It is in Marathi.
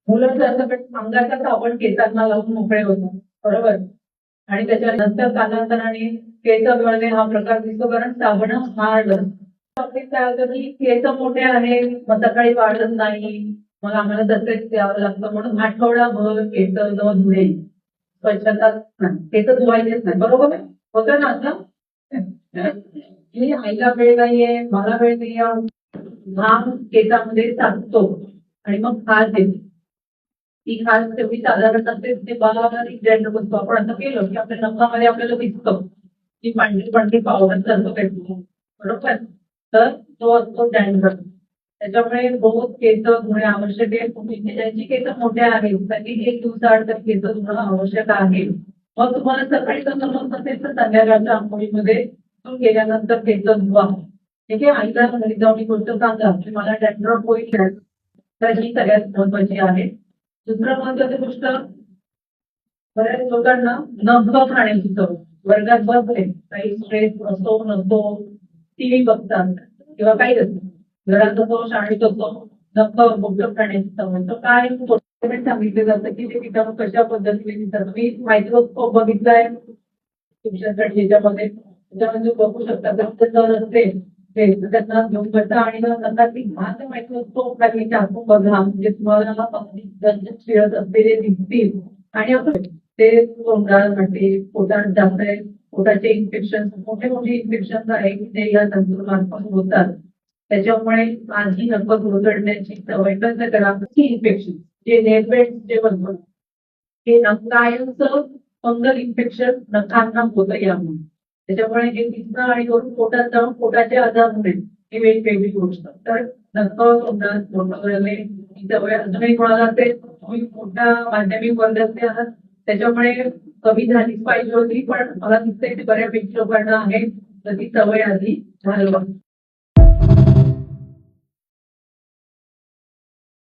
मुलं असं अंगाचा साबण केसांना लावून मोकळे होतात, बरोबर. आणि त्याच्यानंतर कालांतराने केस गळणे हा प्रकार दिसतो, कारण साबण हार्ड बाबतीत काय होतं की केस मोठे आहे, मग सकाळी वाढत नाही, मग आम्हाला तसेच द्यावं लागतं, म्हणून आठवडाभर केस न धुणे, स्वच्छता केस धुवायचेच नाही, बरोबर आहे. होतं ना असं की आईला वेळ नाहीये, मला वेळ नाहीये, घाम केसामध्ये साचतो आणि मग खाज येते. ती खास तेवढी साधारण असते, ते बारीक डॅन्ड्रफ बसतो. आपण असं केलं की आपल्या नखामध्ये आपल्याला दिसतं की पांढरी पांढरी पावडर सारखं भेटतो, बरोबर. तर तो असतो डॅन्ड्रफ. त्याच्यामुळे रोज केस धुणे आवश्यक आहे. तुम्ही ज्यांची केस मोठ्या आहेत त्यांनी 1 दिवसाआड तर केस धुणं आवश्यक आहे. मग तुम्हाला सकाळी जमत नसेल तर संध्याकाळच्या आंघोळीमध्ये गेल्यानंतर केस धुवा. ठीक आहे. आईला घरी जाऊन ही गोष्ट सांगा की मला डॅन्ड्रफ होईल, तर ही सगळ्यात महत्वाची आहे. दुसरं महत्वाची गोष्ट, बऱ्याच लोकांना नखं खाण्याची सवय. वर्गात बसले काही स्ट्रेस असतो नसतो, टीव्ही बघतात किंवा काही असतो, घरात असो शाळेत असो, नखं बोटं खाण्याची सवय. तर काय सांगितलं जातं की ते किटाणू कशा पद्धतीने दिसतात. मी मायक्रोस्कोप बघितलाय तुमच्याकडे ह्याच्यामध्ये, त्याच्यामध्ये बघू शकता तर असते ते त्यांना घेऊन बसा आणि नंतर ती घात मायक्रोस्कोप लागली टाकून बघा, म्हणजे तुम्हाला फिरत असलेले दिसतील. आणि असं ते तोंडासाठी पोटात जात आहे, पोटाचे इन्फेक्शन, मोठे मोठे इन्फेक्शन आहे की ते या तंतुमार्फत होतात. त्याच्यामुळे माझी नखं उघडण्याची सवय बंद करा. इन्फेक्शन जे नेलपेंट जे बनतं हे कायमचं फंगल इन्फेक्शन नखांना होतं यामुळे. त्याच्यामुळे हे दिसणं आणि वरून पोटात जाऊन पोटाचे आजार होणे ही वेगवेगळी गोष्ट. तर नखं तोंडात बोटं ही सवय अजूनही कोणाला असेल, तुम्ही मोठ्या माध्यमिक वर्गाचे आहात, त्याच्यामुळे कमी झालीच पाहिजे होती, पण मला दिसतंय ते बऱ्यापैकी लोकांना आहे, तर ती सवय आधी घालवा.